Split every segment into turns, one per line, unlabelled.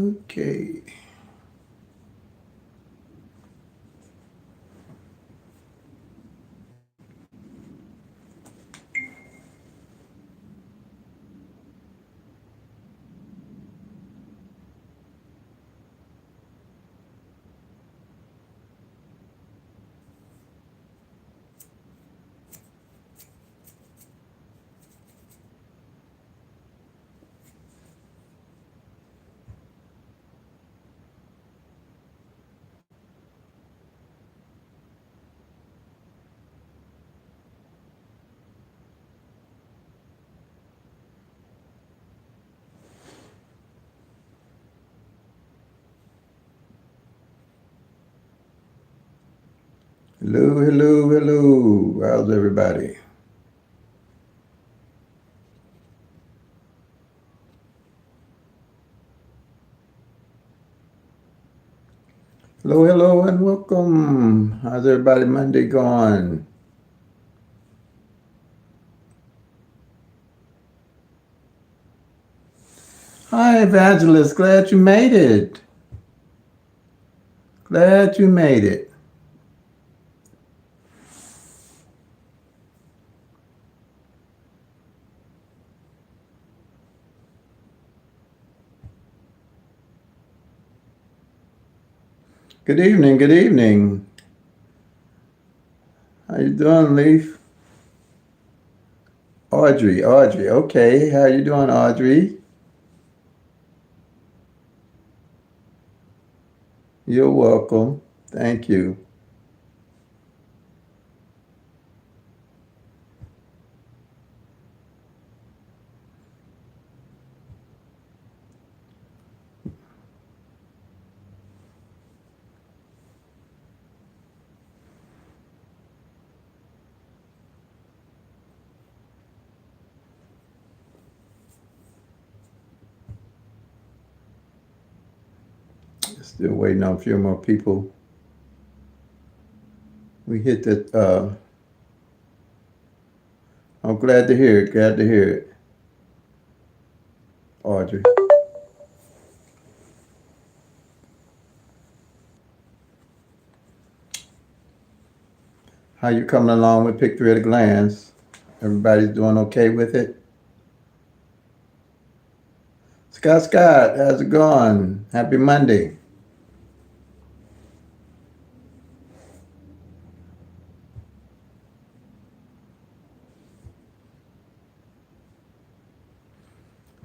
Okay. Hello, hello, hello. How's everybody? Hello, hello, and welcome. How's everybody Monday going? Hi, Evangelist. Glad you made it. Glad you made it. Good evening, good evening. How you doing, Leaf? Audrey, Audrey. Okay, how you doing, Audrey? You're welcome. Thank you. Still waiting on a few more people. We hit the. I'm glad to hear it. Glad to hear it, Audrey. How you coming along with Pick-3 at a glance? Everybody's doing okay with it? Scott, Scott, how's it going? Happy Monday.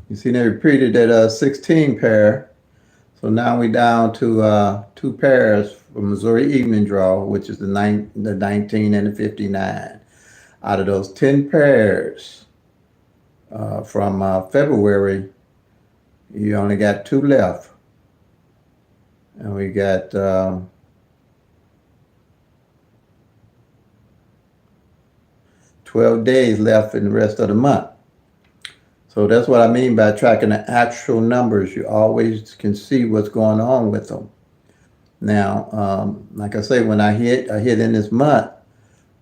You see, they repeated that 16 pair. So now we down to two pairs for Missouri evening draw, which is the 19 and the 59. Out of those 10 pairs from February, you only got two left. And we got 12 days left in the rest of the month. So that's what I mean by tracking the actual numbers. You always can see what's going on with them. Now, like I say, when I hit in this month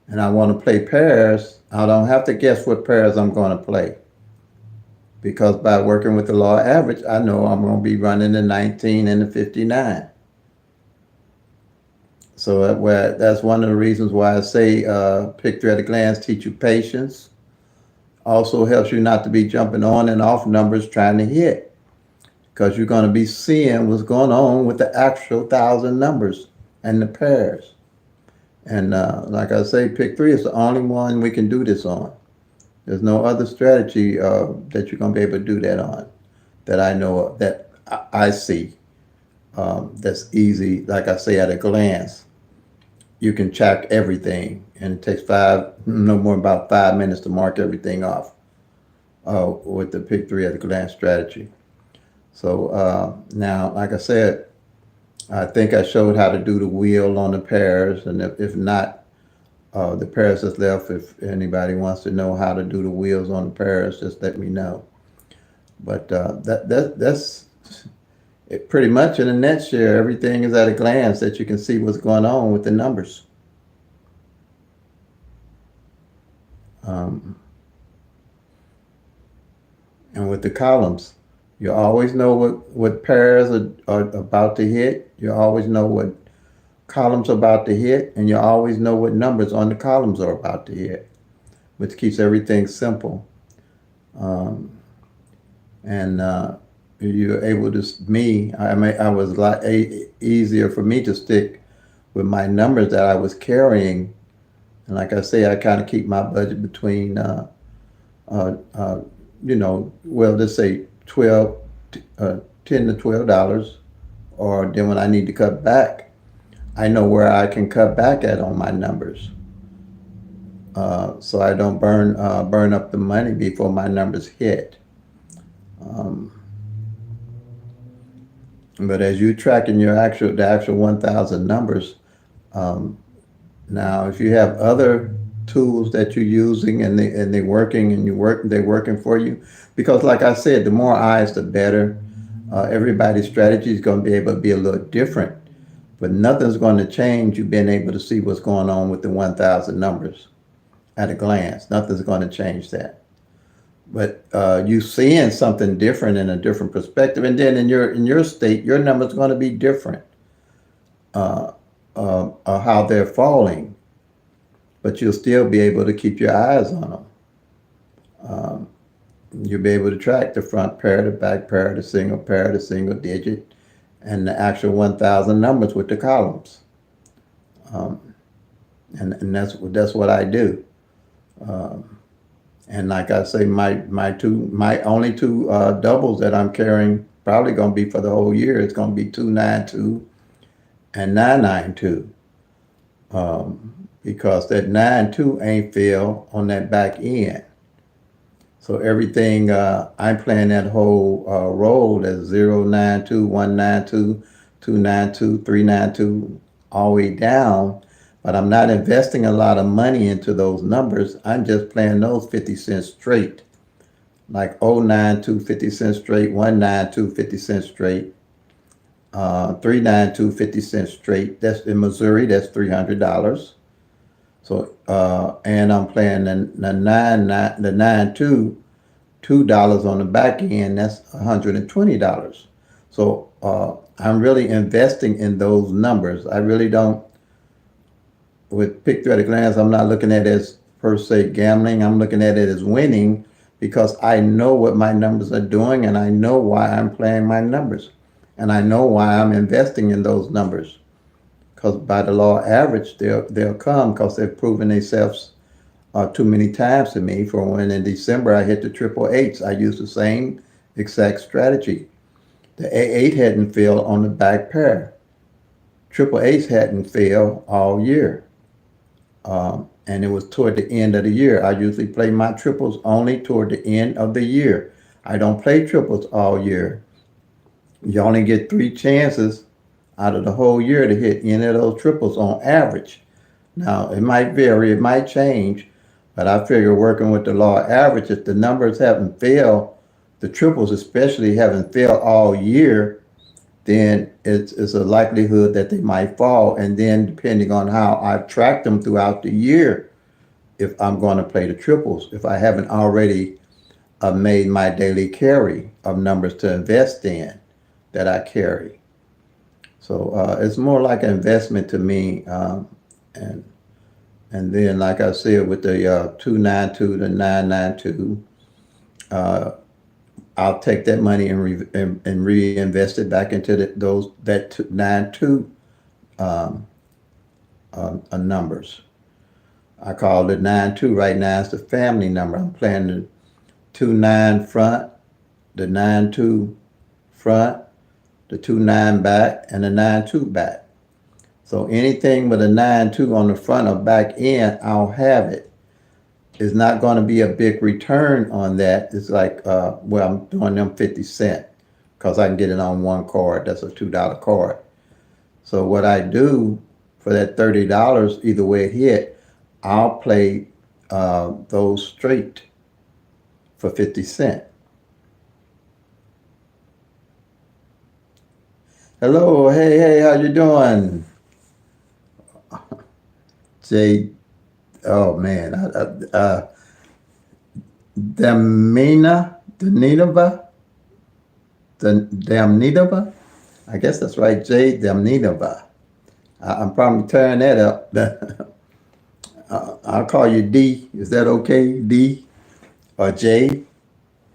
and I want to play pairs, I don't have to guess what pairs I'm going to play. Because by working with the law of average, I know I'm going to be running the 19 and the 59. So that's one of the reasons why I say Pick-3 at a glance teach you patience. Also helps you not to be jumping on and off numbers trying to hit, because you're going to be seeing what's going on with the actual 1,000 numbers and the pairs. And like I say, Pick-3 is the only one we can do this on. There's no other strategy that you're going to be able to do that on that I know of, that I see. That's easy, like I say, at a glance. You can check everything, and it takes no more than about 5 minutes to mark everything off with the Pick-3 at a glance strategy. So now, like I said, I think I showed how to do the wheel on the pairs, and if not, the pairs that's left, if anybody wants to know how to do the wheels on the pairs, just let me know. But that's it pretty much in a nutshell. Everything is at a glance that you can see what's going on with the numbers. Um, and with the columns. You always know what pairs are about to hit. You always know what columns are about to hit, and you always know what numbers on the columns are about to hit, which keeps everything simple. Um, and you're able to, I was a lot easier for me to stick with my numbers that I was carrying. And like I say, I kind of keep my budget between, uh, uh, well, let's say 12, $10 to $12, or then when I need to cut back, I know where I can cut back at on my numbers. So I don't burn up the money before my numbers hit. Um, but as you tracking the actual 1,000 numbers, um, now if you have other tools that you're using and they're working and they're working for you, because like I said, the more eyes, the better. Everybody's strategy is going to be able to be a little different, but nothing's going to change you being able to see what's going on with the 1,000 numbers at a glance. Nothing's going to change that. But you seeing something different in a different perspective, and then in your state, your number's going to be different. Uh, how they're falling, but you'll still be able to keep your eyes on them. Um, you'll be able to track the front pair, the back pair, the single digit, and the actual 1,000 numbers with the columns. Um, and that's what I do. Um, and like I say, my only two doubles that I'm carrying probably going to be for the whole year. It's going to be 292 and 992. Because that 9-2 ain't fill on that back end. So everything, I'm playing that whole roll as 092, 192, 292, 392, all the way down. But I'm not investing a lot of money into those numbers. I'm just playing those 50 cents straight. Like 092, 50 cents straight, 192, 50 cents straight, 392, 50 cents straight. That's in Missouri, that's $300. So and I'm playing the 9-2, $2 on the back end. That's $120. So I'm really investing in those numbers. I really don't. With Pick-3 at a glance, I'm not looking at it as per se gambling. I'm looking at it as winning because I know what my numbers are doing and I know why I'm playing my numbers, and I know why I'm investing in those numbers. Because by the law of average, they'll come because they've proven themselves too many times to me. For when in December I hit the triple eights, I used the same exact strategy. The A8 hadn't failed on the back pair. Triple eights hadn't failed all year. And it was toward the end of the year. I usually play my triples only toward the end of the year. I don't play triples all year. You only get 3 chances out of the whole year to hit any of those triples on average. Now, it might vary, it might change, but I figure working with the law of average, if the numbers haven't failed, the triples especially haven't failed all year, then it's a likelihood that they might fall. And then depending on how I've tracked them throughout the year, if I'm going to play the triples, if I haven't already made my daily carry of numbers to invest in that I carry. So it's more like an investment to me. And and then, like I said, with the 292 to 992, I'll take that money and reinvest it back into that 92 numbers. I call it 92 right now. It's the family number. I'm playing the 29 front, the 92 front, the 29 back, and the 92 back. So anything with a 9-2 on the front or back end, I'll have it. It's not going to be a big return on that. It's like, well, I'm doing them 50 cents because I can get it on one card. That's a $2 card. So what I do for that $30, either way it hit, I'll play those straight for 50 cents. Hello, hey, how you doing? Jay, oh man, Damina, Daninova, Damnidova. I guess that's right, J. Damnidova. I'm probably tearing that up. I'll call you D. Is that okay? D or J?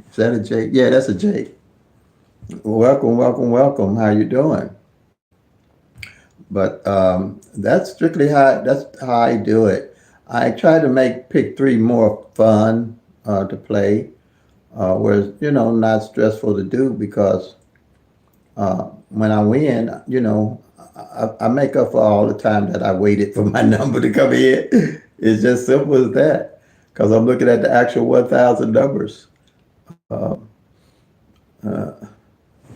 Is that a J? Yeah, that's a J. Welcome, welcome, welcome. How you doing? But that's how I do it. I try to make Pick-3 more fun to play, where not stressful to do because when I win, I make up for all the time that I waited for my number to come in. It's just simple as that because I'm looking at the actual 1,000 numbers. Uh, uh,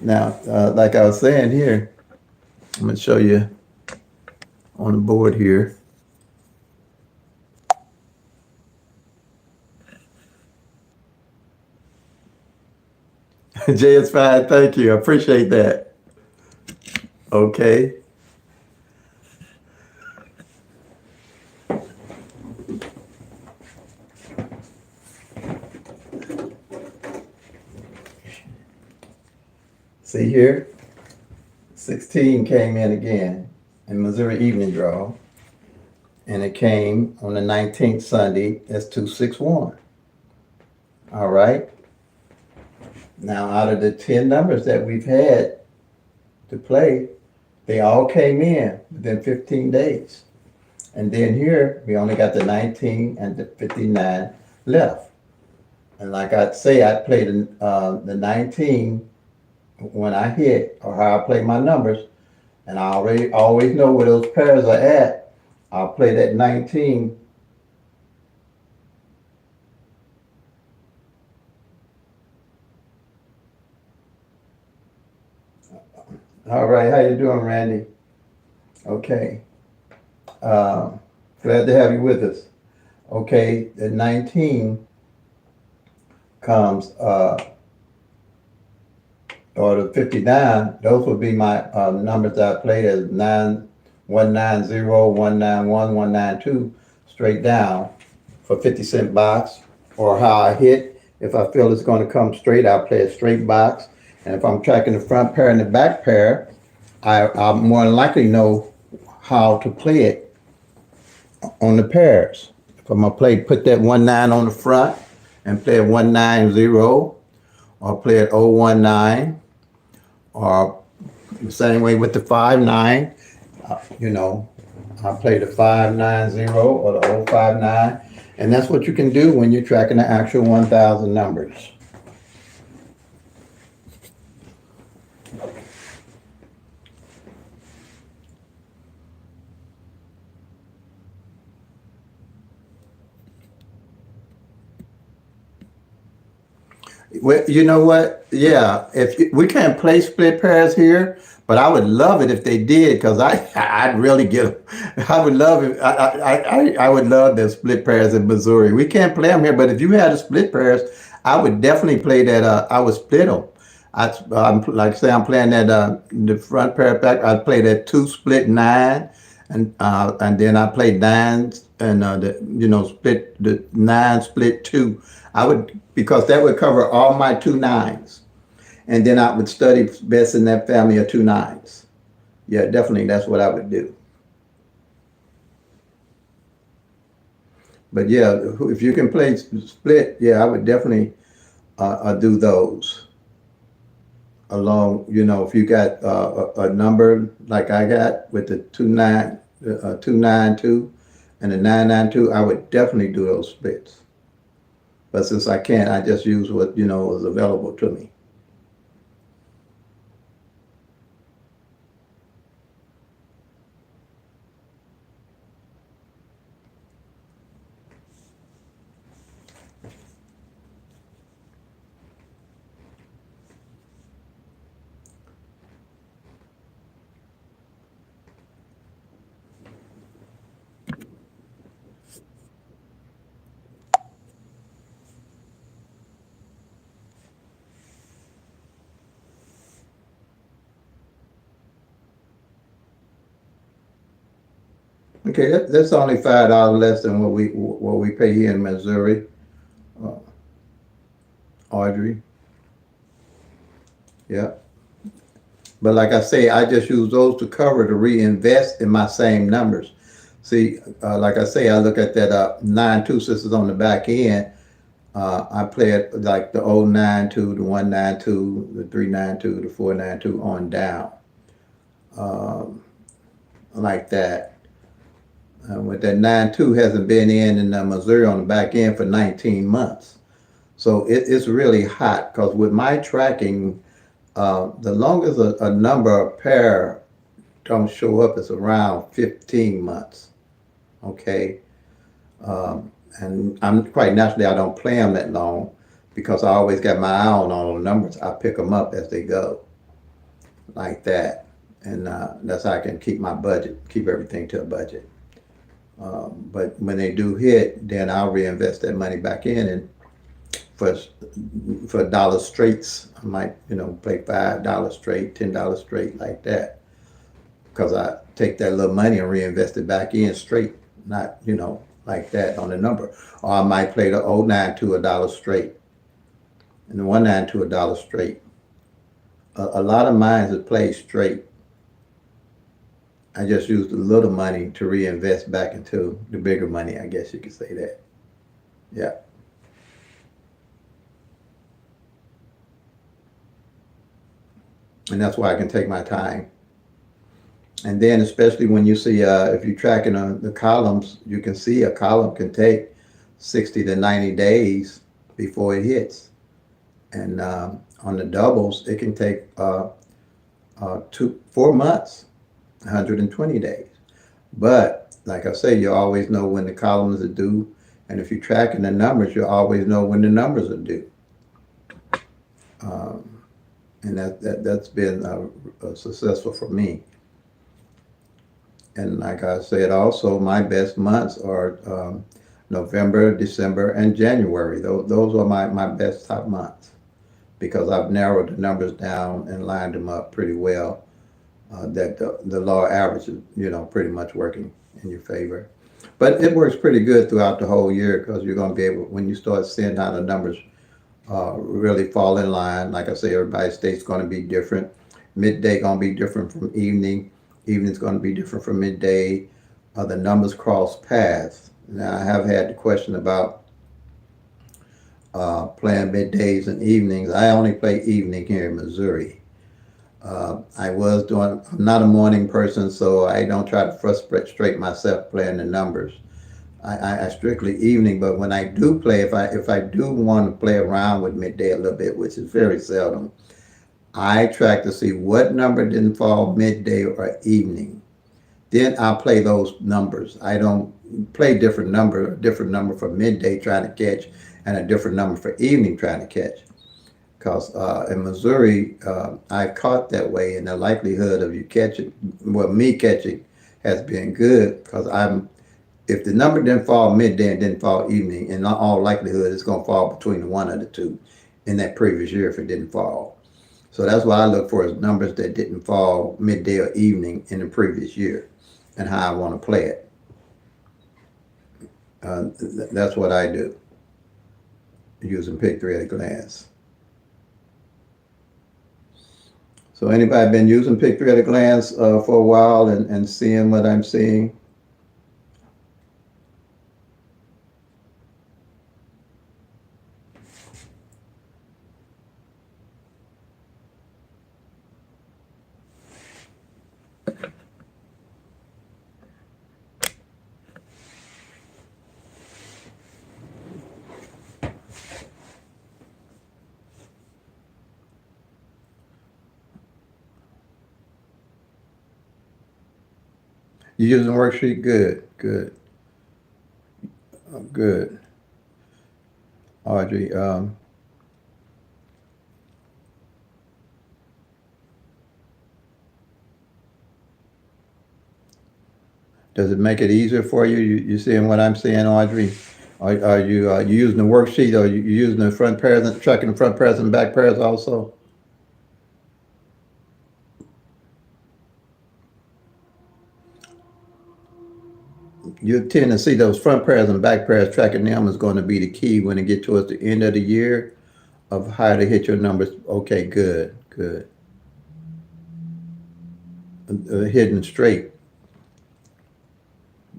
Now, like I was saying here, I'm going to show you on the board here. Jay is fine. Thank you. I appreciate that. Okay. See here? 16 came in again in Missouri evening draw. And it came on the 19th Sunday. That's 261. All right. Now, out of the 10 numbers that we've had to play, they all came in within 15 days. And then here, we only got the 19 and the 59 left. And like I say, I played the 19 when I hit, or how I play my numbers, and I always know where those pairs are at. I'll play that 19. All right, how you doing, Randy? Okay. Glad to have you with us. Okay, the 19 comes, or the 59, those would be my numbers that I played as 190, 191, 192, straight down for 50-cent box, or how I hit. If I feel it's going to come straight, I'll play a straight box. And if I'm tracking the front pair and the back pair, I'll more than likely know how to play it on the pairs. If I'm going to put that 19 on the front and play a 190, or play it 019, or the same way with the 59, I'll play the 590 or the 059. And that's what you can do when you're tracking the actual 1,000 numbers. Well, you know what? Yeah, we can't play split pairs here, but I would love it if they did, because I'd really get them. I would love it. I would love the split pairs in Missouri. We can't play them here, but if you had a split pairs, I would definitely play that. I would split them. I'm like say I'm playing that the front pair back. I'd play that 2 split 9, and then I play 9s and split the 9 split 2. I would, because that would cover all my 2 9s, and then I would study best in that family of 2 9s. Yeah, definitely, that's what I would do. But yeah, if you can play split, yeah, I would definitely do those. Along, if you got a number like I got with the 292 and the 992, I would definitely do those splits. But since I can't, I just use what was available to me. Okay, that's only $5 less than what we pay here in Missouri. Uh, Audrey. Yeah. But like I say, I just use those to cover to reinvest in my same numbers. See, like I say, I look at that 9-2 since it's on the back end. I play it like the 0-9-2, the 1-9-2, the 3-9-2, the 4-9-2 on down, like that. With that 9-2 hasn't been in Missouri on the back end for 19 months. So it's really hot because with my tracking, the longest a number or pair don't show up is around 15 months. Okay. And I'm quite naturally, I don't play them that long because I always got my eye on all the numbers. I pick them up as they go, like that. And that's how I can keep my budget, keep everything to a budget. But when they do hit, then I'll reinvest that money back in, and for dollar straights, I might, play $5 straight, $10 straight, like that. Because I take that little money and reinvest it back in straight, not, like that on the number. Or I might play the 0-9 to $1 straight, and the 1-9 to $1 straight. A lot of mine is played straight. I just used a little money to reinvest back into the bigger money, I guess you could say that. Yeah. And that's why I can take my time. And then especially when you see, if you're tracking the columns, you can see a column can take 60 to 90 days before it hits. And on the doubles, it can take 4 months, 120 days. But like I say, you always know when the columns are due. And if you're tracking the numbers, you always know when the numbers are due. And that's been successful for me. And like I said, also my best months are November, December, and January. Those are my best top months because I've narrowed the numbers down and lined them up pretty well. That the law average is, pretty much working in your favor. But it works pretty good throughout the whole year because you're going to be able, when you start seeing how the numbers really fall in line. Like I say, everybody's state's going to be different. Midday going to be different from evening. Evening's going to be different from midday. The numbers cross paths. Now, I have had the question about playing middays and evenings. I only play evening here in Missouri. I'm not a morning person, so I don't try to frustrate myself playing the numbers. I strictly evening, but when I do play, if I do want to play around with midday a little bit, which is very seldom, I track to see what number didn't fall midday or evening. Then I'll play those numbers. I don't play a different number for midday trying to catch, and a different number for evening trying to catch. Because in Missouri, I've caught that way, and the likelihood of you catching, me catching, has been good because if the number didn't fall midday and didn't fall evening, in all likelihood, it's going to fall between the one of the two in that previous year if it didn't fall. So that's what I look for, is numbers that didn't fall midday or evening in the previous year and how I want to play it. That's what I do, using Pick-3 at a glance. So anybody been using Pick-3 at a glance for a while and seeing what I'm seeing? You using worksheet? Good, good, good. Audrey, does it make it easier for you? You seeing what I'm seeing, Audrey? Are you using the worksheet, or you using the front pairs, tracking the front pairs and back pairs also? You tend to see those front pairs and back pairs, tracking them is going to be the key when you get towards the end of the year of how to hit your numbers. Okay, good, good. hitting straight.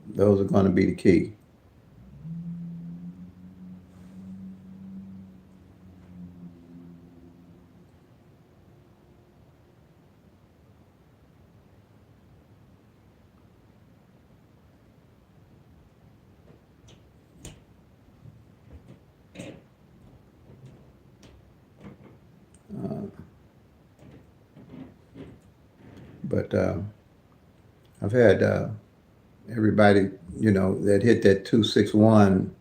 Those are going to be the key. But I've had everybody, that hit that 261.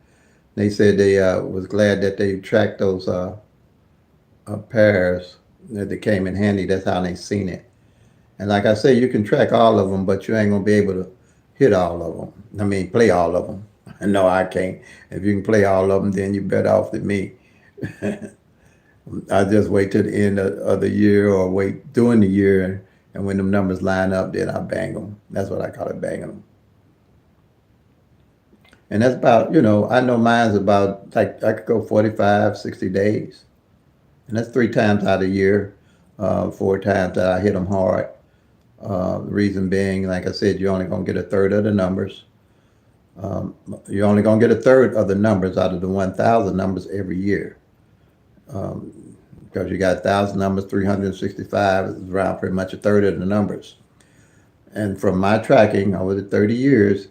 They said they was glad that they tracked those pairs that they came in handy. That's how they seen it. And like I say, you can track all of them, but you ain't gonna be able to hit all of them. I mean, play all of them. No, I can't. If you can play all of them, then you're better off than me. I just wait till the end of the year or wait during the year, and when them numbers line up, then I bang them. That's what I call it, banging them. And that's about, I know mine's about, like, I could go 45, 60 days. And that's 3 times out of the year, 4 times that I hit them hard. The reason being, like I said, you're only going to get a third of the numbers. You're only going to get a third of the numbers out of the 1,000 numbers every year. Because you got 1,000 numbers, 365 is around pretty much a third of the numbers. And from my tracking over the 30 years,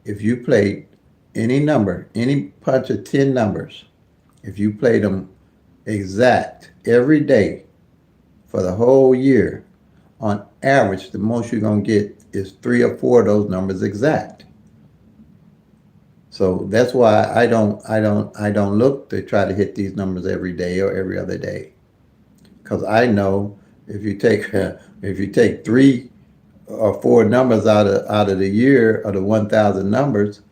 if you played any number, any bunch of 10 numbers, if you played them exact every day for the whole year, on average, the most you're going to get is 3 or 4 of those numbers exact. So that's why I don't look to try to hit these numbers every day or every other day, because I know if you take 3 or 4 numbers out of the year of the 1,000 numbers,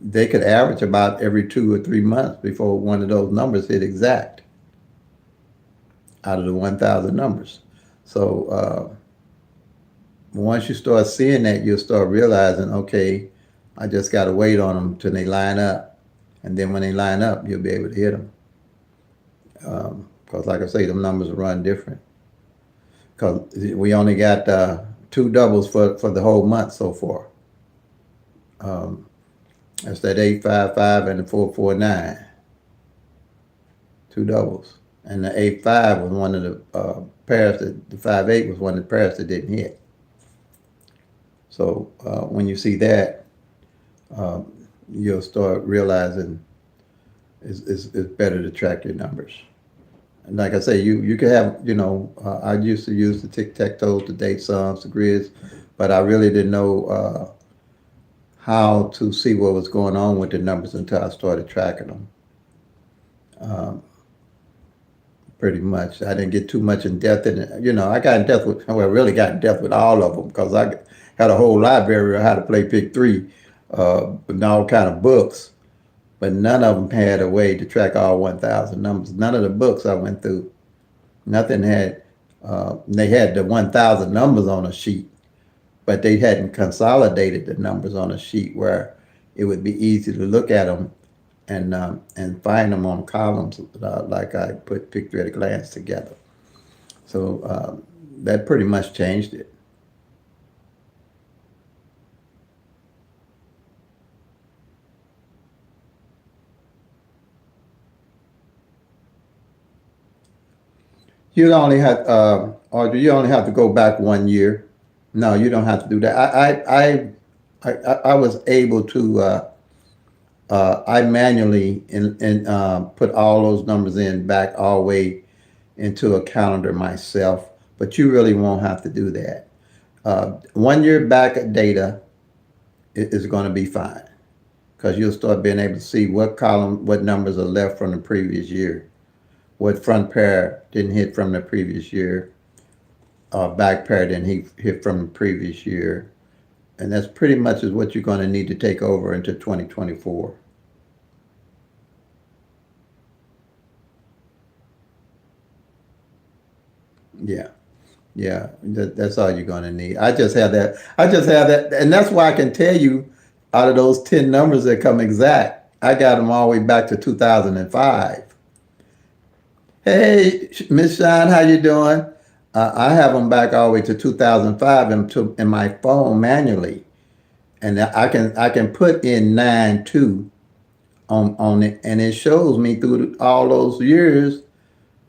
they could average about every 2 or 3 months before one of those numbers hit exact out of the 1,000 numbers. So once you start seeing that, you'll start realizing, okay, I just got to wait on them till they line up. And then when they line up, you'll be able to hit them. Because like I say, them numbers run different. Because we only got 2 doubles for the whole month so far. That's that 855 and the 449. 2 doubles. And the 8-5 was one of the pairs that, the 5-8 was one of the pairs that didn't hit. So when you see that, you'll start realizing it's better to track your numbers. And like I say, you can have, I used to use the tic-tac-toes, the date sums, the grids, but I really didn't know how to see what was going on with the numbers until I started tracking them. Pretty much. I didn't get too much in depth in it. I got in depth with, well, really got in depth with all of them, because I had a whole library of how to play Pick-3 and all kind of books, but none of them had a way to track all 1,000 numbers. None of the books I went through, nothing had, they had the 1,000 numbers on a sheet, but they hadn't consolidated the numbers on a sheet where it would be easy to look at them and find them on columns like I put Pick-3 at a glance together. So that pretty much changed it. You only have, Audrey, you only have to go back 1 year. No, you don't have to do that. I was able to, I manually put all those numbers in back all the way into a calendar myself, but you really won't have to do that. 1 year back data is going to be fine, because you'll start being able to see what column, what numbers are left from the previous year, what front pair didn't hit from the previous year, back pair didn't hit from the previous year. And that's pretty much is what you're going to need to take over into 2024. Yeah. Yeah, that's all you're going to need. I just have that. And that's why I can tell you, out of those 10 numbers that come exact, I got them all the way back to 2005. Hey, Miss Shine, how you doing? I have them back all the way to 2005 in my phone manually, and I can put in 9-2 on it, and it shows me through all those years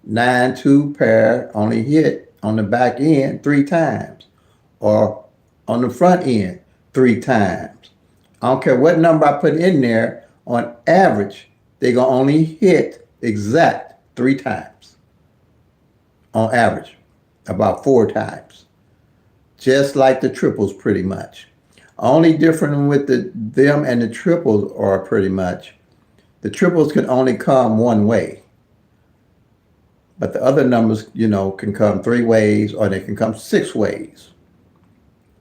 9-2 pair only hit on the back end 3 times, or on the front end 3 times. I don't care what number I put in there. On average, they gonna only hit exact 3 times. On average, about 4 times, just like the triples, pretty much. Only different with them and the triples are pretty much the triples can only come one way, but the other numbers, can come 3 ways or they can come 6 ways.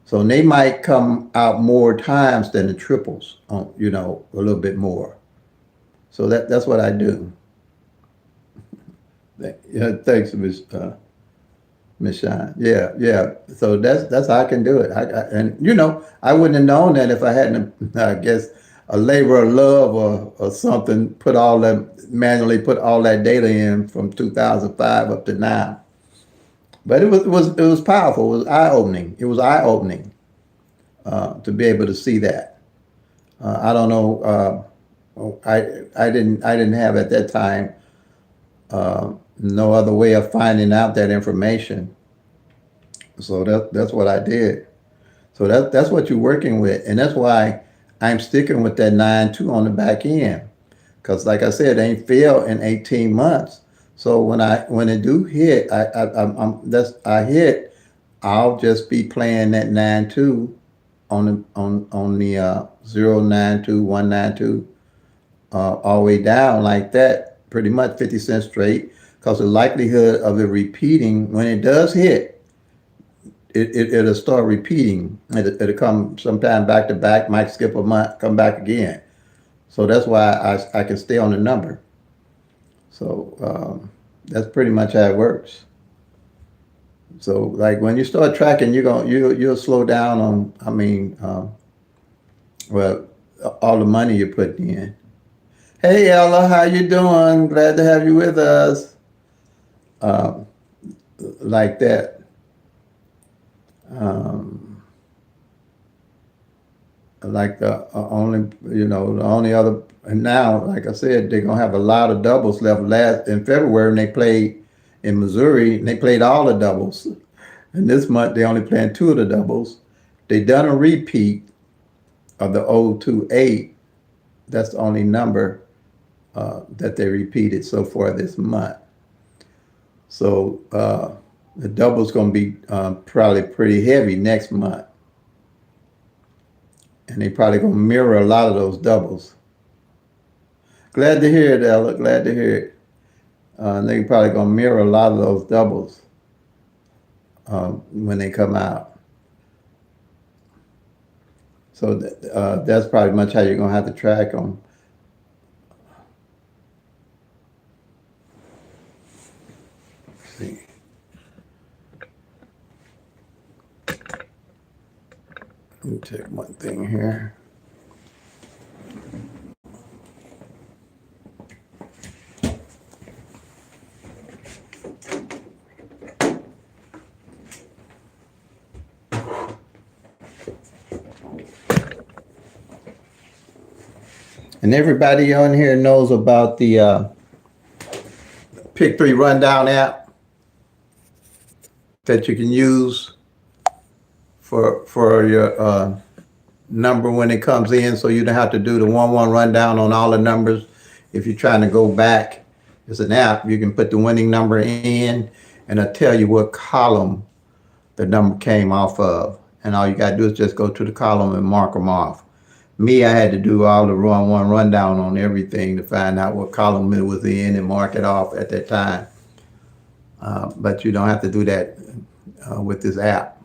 So they might come out more times than the triples, a little bit more. So that's what I do. Yeah, thanks, Miss Shine. Yeah, yeah. So that's how I can do it. And I wouldn't have known that if I hadn't, I guess, a labor of love or something. Manually put all that data in from 2005 up to now. But it was powerful. It was eye opening. It was eye opening to be able to see that. I don't know. I didn't have at that time no other way of finding out that information. So that's what I did. So that's what you're working with, and that's why I'm sticking with that 9-2 on the back end. Because like I said, they ain't failed in 18 months. So when it do hit, I hit. I'll just be playing that 9-2 on the 092 192 all the way down like that, pretty much 50 cents straight. Because the likelihood of it repeating when it does hit, it'll start repeating. It'll come sometime back to back, might skip a month, come back again. So that's why I can stay on the number. So that's pretty much how it works. So like when you start tracking, you'll slow down on. Well, all the money you're putting in. Hey Ella, how you doing? Glad to have you with us. Like that. Like the only other, and now, like I said, they're gonna have a lot of doubles left. Last in February, when they played in Missouri, and they played all the doubles. And this month, they only playing 2 of the doubles. They done a repeat of the 028. That's the only number that they repeated so far this month. So the double's gonna be probably pretty heavy next month. And they probably gonna mirror a lot of those doubles. Glad to hear it, Ella. Glad to hear it. They probably gonna mirror a lot of those doubles when they come out. So that's probably much how you're gonna have to track them. Let's see. Let me check one thing here. And everybody on here knows about the Pick-3 Rundown app that you can use for your number when it comes in, so you don't have to do the 1-1 rundown on all the numbers. If you're trying to go back, it's an app. You can put the winning number in, and it'll tell you what column the number came off of. And all you got to do is just go to the column and mark them off. Me, I had to do all the 1-1 rundown on everything to find out what column it was in and mark it off at that time. But you don't have to do that with this app.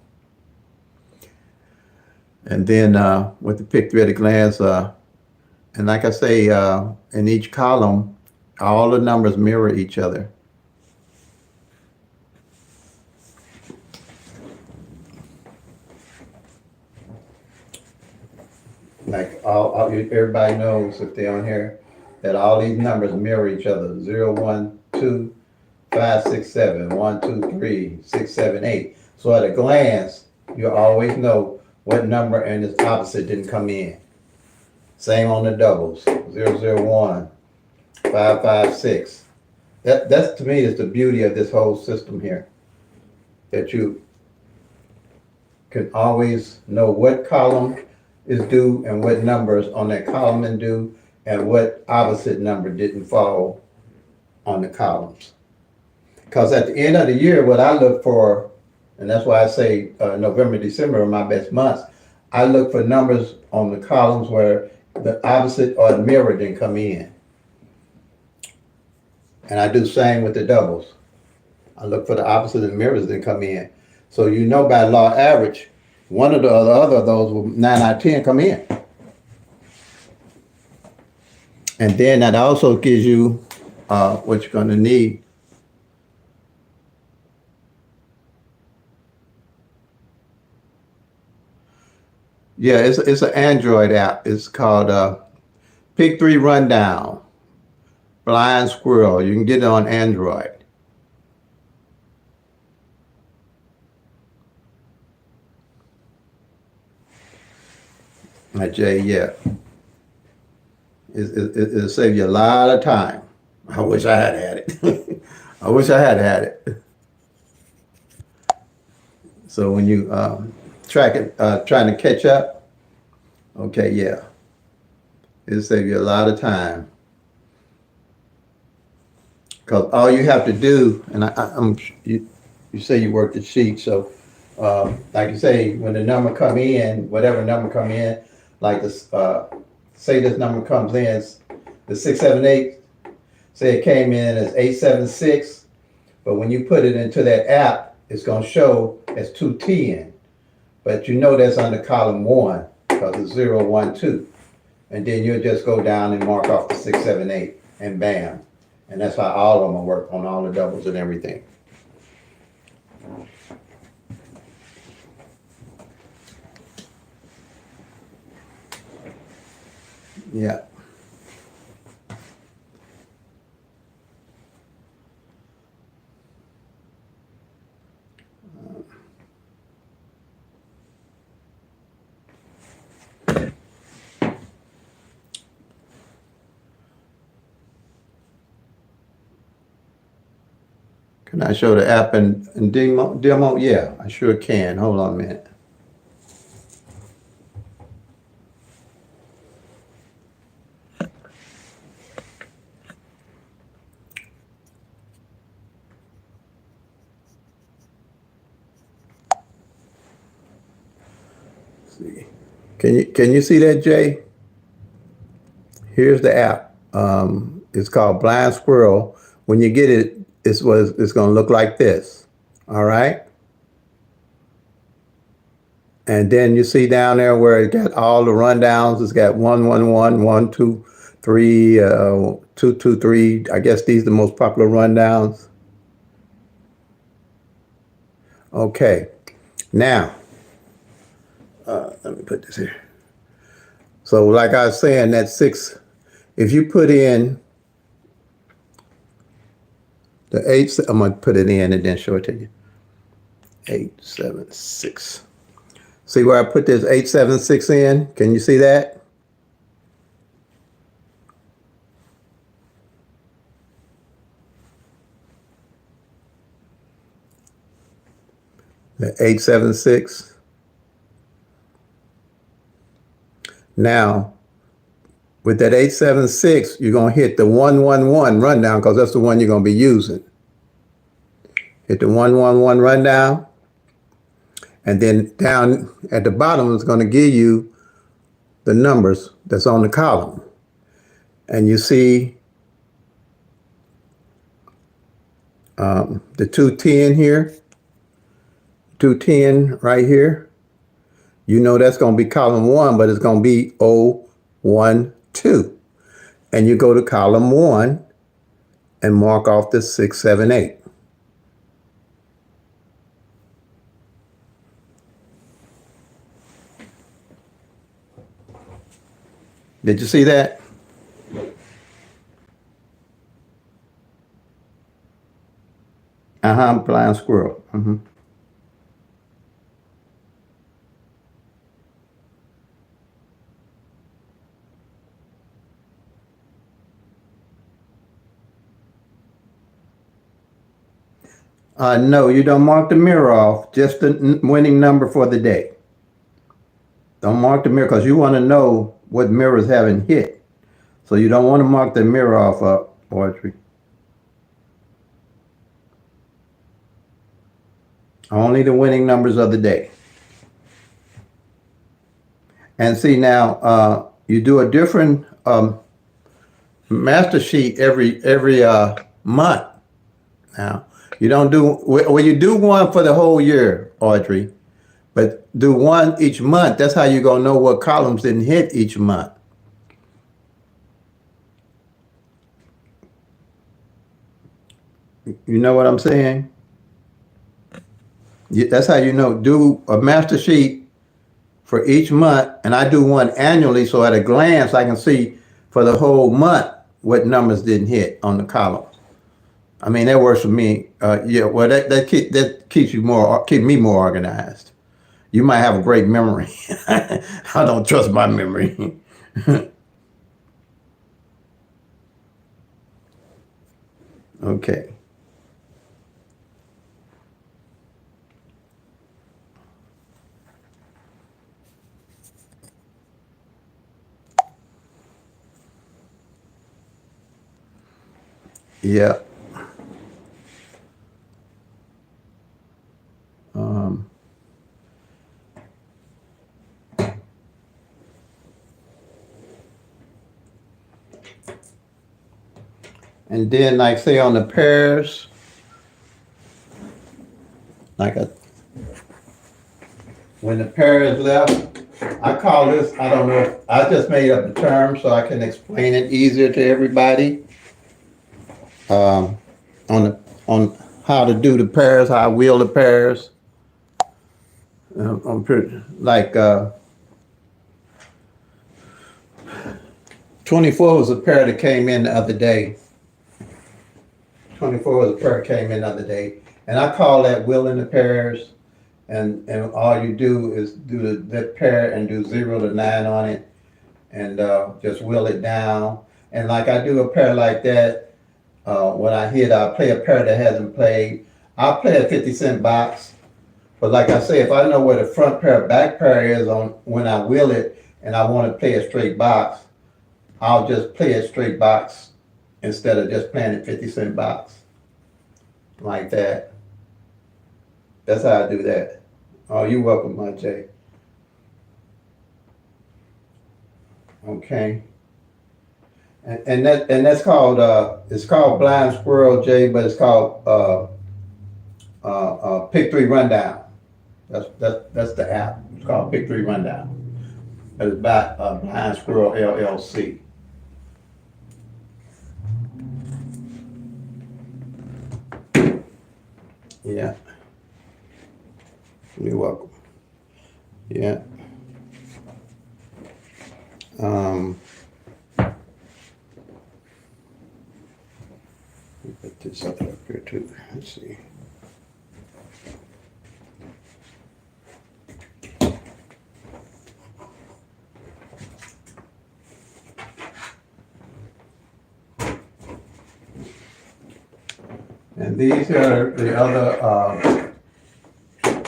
And then with the Pick-3 at a glance, and like I say, in each column, all the numbers mirror each other. Like everybody knows, if they're on here, that all these numbers mirror each other. 0, 1, 2, 5, 6, 7, 1, 2, 3, 6, 7, 8. So at a glance, you always know what number and its opposite didn't come in. Same on the doubles. 0, 0, 1, 5, 5, 6. That's to me is the beauty of this whole system here. That you can always know what column is due and what numbers on that column is due and what opposite number didn't fall on the columns. Because at the end of the year, what I look for, and that's why I say November, December are my best months, I look for numbers on the columns where the opposite or the mirror didn't come in. And I do the same with the doubles. I look for the opposite and mirrors didn't come in. So you know by law average, one of the other of those will 9 out of 10 come in. And then that also gives you what you're going to need. Yeah, it's an Android app. It's called Pick-3 Rundown. Blind Squirrel. You can get it on Android. Jay, yeah. It'll save you a lot of time. I wish I had it. I wish I had it. So when you trying to catch up, okay, yeah. It'll save you a lot of time. Because all you have to do, and you say you work the sheet, so like you say, when the number come in, whatever number come in, like this, say this number comes in, the 678, say it came in as 876, but when you put it into that app, it's going to show as 210, but you know that's under column 1 because it's 0, 1, 2, and then you'll just go down and mark off the 678, and bam, and that's how all of them work on all the doubles and everything. Yeah. Can I show the app in demo? Yeah, I sure can. Hold on a minute. Let's see. Can you see that, Jay? Here's the app. It's called Blind Squirrel. When you get it, it's going to look like this. All right. And then you see down there where it got all the rundowns. It's got 111, 123, 223. I guess these are the most popular rundowns. Okay. Now, let me put this here. So like I was saying, that 6, if you put in the 8, I'm going to put it in and then show it to you. 876. See where I put this 876 in? Can you see that? The 876. Now, with that 876, you're going to hit the 111 rundown because that's the one you're going to be using. Hit the 111 rundown. And then down at the bottom is going to give you the numbers that's on the column. And you see the 210 here, 210 right here. You know that's going to be column 1, but it's going to be 012. And you go to column 1 and mark off the 678. Did you see that? blind squirrel. No, you don't mark the mirror off, just the winning number for the day. Don't mark the mirror because you want to know what mirrors haven't hit. So you don't want to mark the mirror off up, Audrey. Only the winning numbers of the day. And see now, you do a different master sheet every month. Now you don't do well. You do one for the whole year, Audrey, but do one each month. That's how you're gonna know what columns didn't hit each month. You know what I'm saying? That's how you know. Do a master sheet for each month, and I do one annually, so at a glance I can see for the whole month what numbers didn't hit on the columns. I mean, that works for me. Yeah, well, that keeps me more organized. You might have a great memory. I don't trust my memory. Okay. Yeah. Um, and then, like, say on the pairs, when the pair is left, I call this, I don't know, I just made up a term so I can explain it easier to everybody. On how to do the pairs, how I wheel the pairs. I'm pretty, like 24 was a pair that came in the other day. 24 was a pair that came in the other day. And I call that wheeling the pairs. And all you do is do that pair and do 0 to 9 on it and just wheel it down. And like I do a pair like that, when I hit, I'll play a pair that hasn't played. I'll play a 50-cent box. But like I say, if I know where the front pair, back pair is on when I wheel it and I want to play a straight box, I'll just play a straight box instead of just playing a 50-cent box. Like that. That's how I do that. Oh, you're welcome, my Jay. Okay. And that's called it's called Blind Squirrel, Jay, but it's called Pick-3 Rundown. That's the app. It's called Pick-3 Rundown. It's by Blind Squirrel LLC. Yeah. You're welcome. Yeah. Put this up here too. Let's see. And these are the other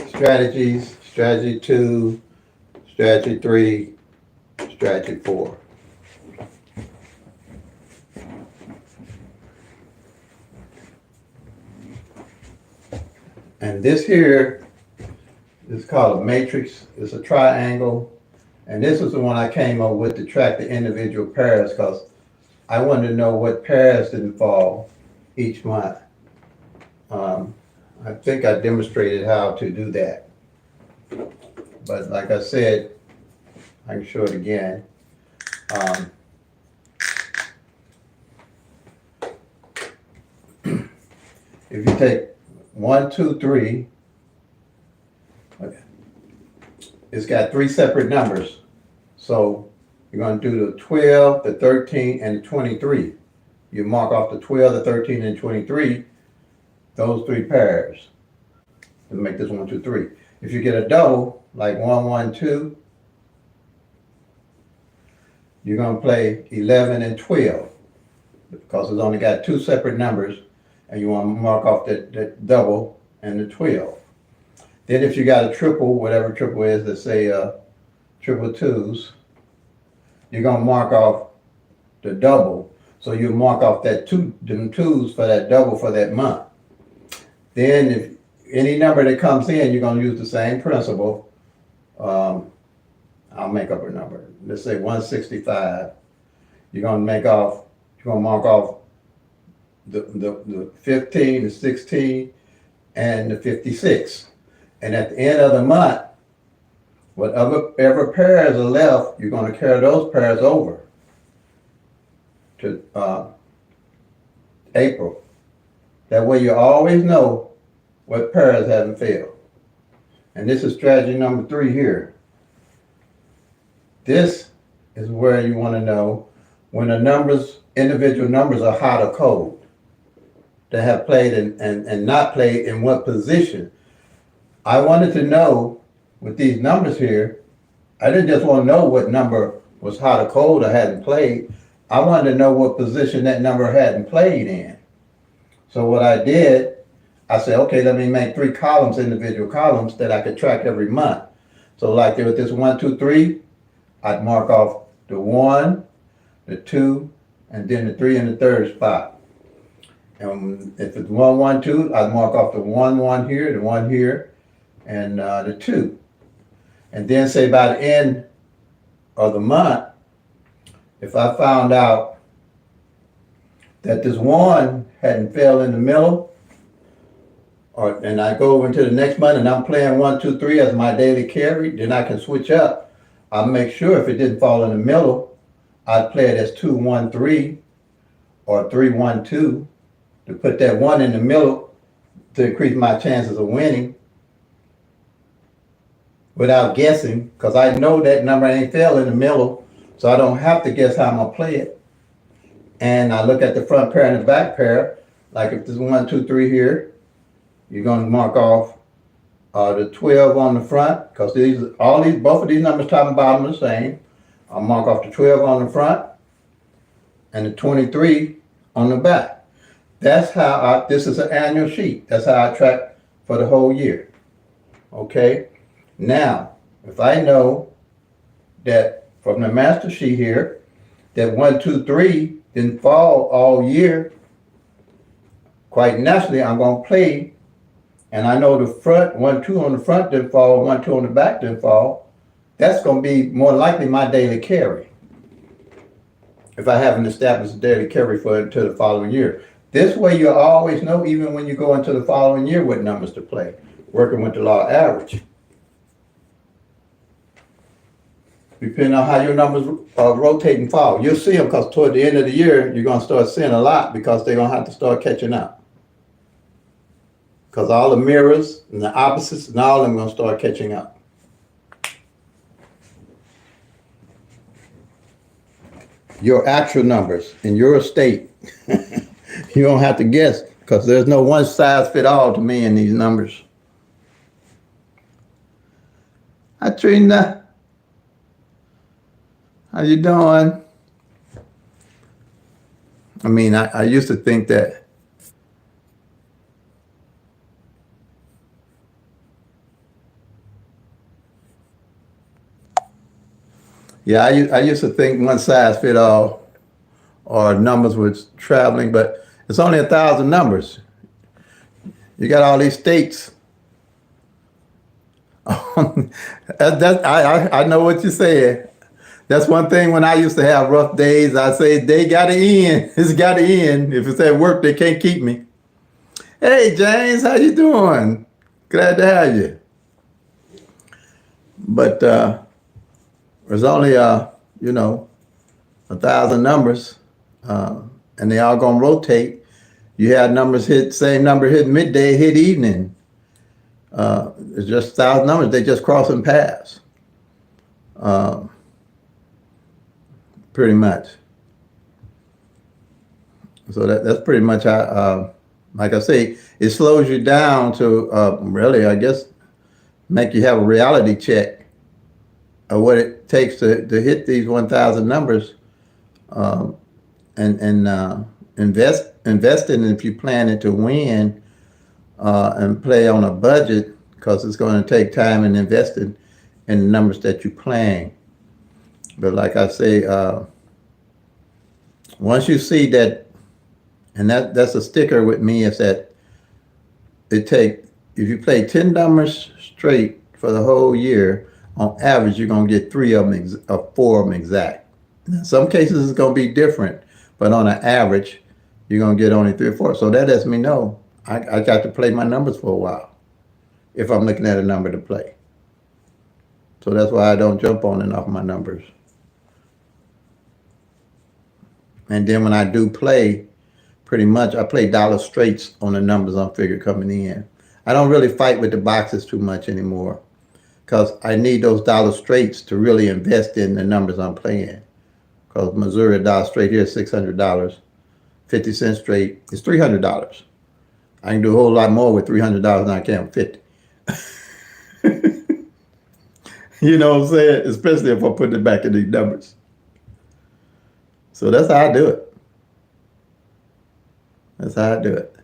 strategies: strategy 2, strategy 3, strategy 4. And this here is called a matrix. It's a triangle. And this is the one I came up with to track the individual pairs because I wanted to know what pairs didn't fall each month. I think I demonstrated how to do that. But like I said, I can show it again. If you take 1, 2, 3, it's got 3 separate numbers. So you're going to do the 12, the 13, and the 23. You mark off the 12, the 13, and 23. those three pairs to make this 1, 2, 3. If you get a double, like 1, 1, 2, you're going to play 11 and 12 because it's only got two separate numbers, and you want to mark off that double and the 12. Then if you got a triple, whatever triple is, let's say triple twos, you're going to mark off the double. So you mark off them twos for that double for that month. Then if any number that comes in, you're going to use the same principle. I'll make up a number. Let's say 165. You're going to mark off the 15, the 16, and the 56. And at the end of the month, whatever pairs are left, you're going to carry those pairs over to April. That way you always know what pairs haven't failed. And this is strategy number 3 here. This is where you want to know when the individual numbers are hot or cold. They have played and not played in what position. I wanted to know with these numbers here, I didn't just want to know what number was hot or cold or hadn't played. I wanted to know what position that number hadn't played in. So what I did, I said, okay, let me make 3 columns, individual columns that I could track every month. So like there was this 1, 2, 3, I'd mark off the 1, the 2, and then the 3 in the third spot. And if it's 1, 1, 2, I'd mark off the 1, 1 here, the 1 here, and the 2. And then say by the end of the month, if I found out that this 1 hadn't fell in the middle, and I go over into the next month and I'm playing 1, 2, 3 as my daily carry, then I can switch up. I'll make sure if it didn't fall in the middle, I'd play it as 2, 1, 3 or 3, 1, 2 to put that 1 in the middle to increase my chances of winning without guessing, because I know that number ain't fell in the middle, so I don't have to guess how I'm going to play it. And I look at the front pair and the back pair, like if there's 1, 2, 3 here, you're going to mark off the 12 on the front, because both of these numbers top and bottom are the same. I'll mark off the 12 on the front and the 23 on the back. That's how this is an annual sheet. That's how I track for the whole year. Okay? Now, if I know that from the master sheet here, that 1, 2, 3 didn't fall all year, quite naturally I'm going to play, and I know the front, 1, 2 on the front didn't fall, 1, 2 on the back didn't fall, that's going to be more likely my daily carry. If I haven't established a daily carry for it to the following year. This way you always know, even when you go into the following year, what numbers to play, working with the law of average. Depending on how your numbers rotate and fall. You'll see them because toward the end of the year, you're going to start seeing a lot because they're going to have to start catching up. Because all the mirrors and the opposites and all of them are going to start catching up. Your actual numbers in your state. You don't have to guess because there's no one size fit all to me in these numbers. Hi, Trina. How you doing? I mean, I used to think that I used to think one size fit all or numbers was traveling, but it's only 1,000 numbers. You got all these states. I know what you're saying. That's one thing when I used to have rough days, I say, they got to end. It's got to end. If it's at work, they can't keep me. Hey, James, how you doing? Glad to have you. But there's only, 1,000 numbers, and they all going to rotate. You had numbers hit, same number hit midday, hit evening. It's just 1,000 numbers. They just cross and pass. Pretty much. So that's pretty much how Like I say, it slows you down to really, I guess, make you have a reality check of what it takes to hit these 1,000 numbers, um, and investing if you plan it to win, and play on a budget, because it's going to take time and investing in the numbers that you're playing. But like I say, once you see that, and that's a sticker with me, is that it take if you play 10 numbers straight for the whole year, on average you're gonna get three of them or four of them exact. In some cases it's gonna be different, but on an average you're gonna get only three or four. So that lets me know I got to play my numbers for a while if I'm looking at a number to play. So that's why I don't jump on and off my numbers. And then when I do play, pretty much I play dollar straights on the numbers I'm figure coming in. I don't really fight with the boxes too much anymore, because I need those dollar straights to really invest in the numbers I'm playing. Because Missouri dollar straight here is $600. 50 cents straight is $300. I can do a whole lot more with $300 than I can with 50. You know what I'm saying? Especially if I put it back in these numbers. So that's how I do it. That's how I do it.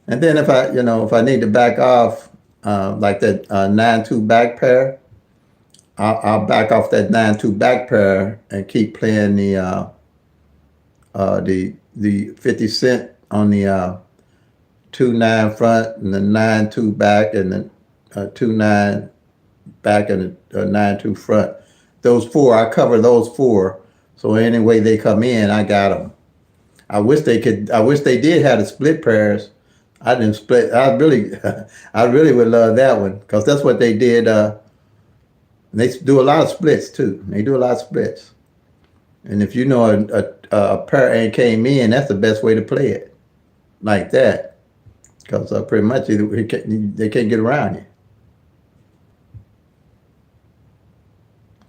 And then if I need to back off, like that 9-2 back pair, I'll back off that 9-2 back pair and keep playing the 50 cent on the 2-9 front and the 9-2 back and the 2-9 back and the 9-2 front. Those four, I cover those four. So any way they come in, I got them. I wish they did have the split pairs. I didn't split. I really would love that one, because that's what they did. They do a lot of splits too. They do a lot of splits. And if you know a pair ain't came in, that's the best way to play it, like that, because pretty much they can't get around you.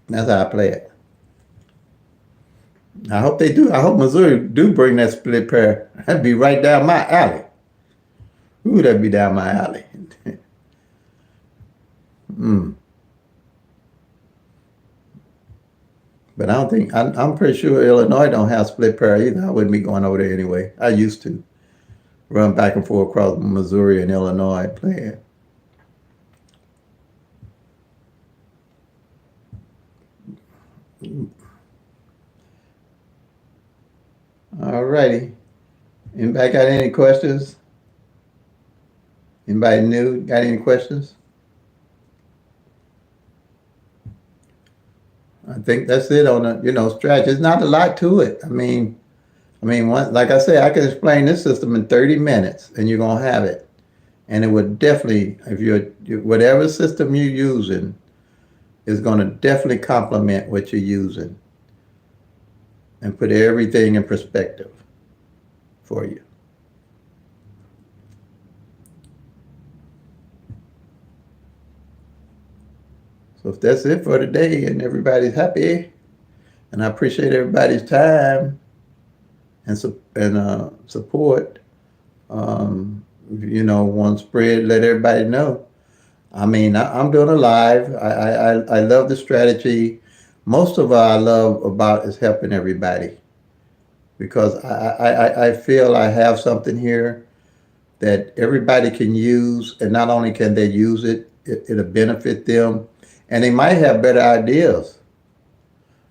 That's how I play it. I hope they do. I hope Missouri do bring that split pair. That'd be right down my alley. Ooh, that'd be down my alley. But I don't think, I'm pretty sure Illinois don't have split pair either. I wouldn't be going over there anyway. I used to run back and forth across Missouri and Illinois playing. All righty. Anybody got any questions? Anybody new got any questions? I think that's it on the strategy. There's not a lot to it. I mean, like I said, I can explain this system in 30 minutes, and you're gonna have it. And it would definitely, if whatever system you're using, is gonna definitely complement what you're using, and put everything in perspective for you. So if that's it for today and everybody's happy, and I appreciate everybody's time and support, one spread, let everybody know. I mean, I'm doing a live. I love the strategy. Most of what I love about is helping everybody, because I feel I have something here that everybody can use, and not only can they use it, it'll benefit them. And they might have better ideas.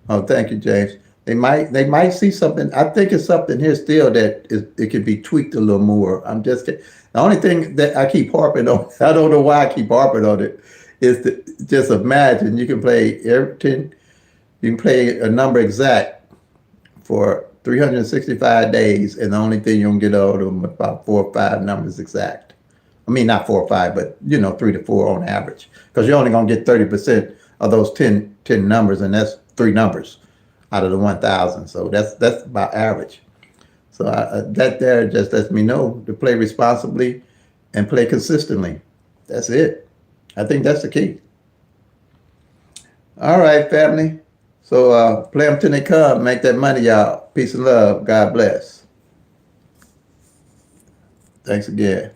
Oh, thank you, James. They might see something. I think it's something here still that it could be tweaked a little more. I'm just kidding. The only thing that I keep harping on, I don't know why I keep harping on it, is to just imagine you can play everything. You can play a number exact for 365 days, and the only thing you're gonna get out of them about 4 or 5 numbers exact. I mean, not 4 or 5, but 3 to 4 on average, because you're only gonna get 30% of those 10 numbers, and that's 3 numbers out of the 1,000. So that's about average. So that there just lets me know to play responsibly and play consistently. That's it. I think that's the key. All right, family. So play them till they come. Make that money, y'all. Peace and love. God bless. Thanks again.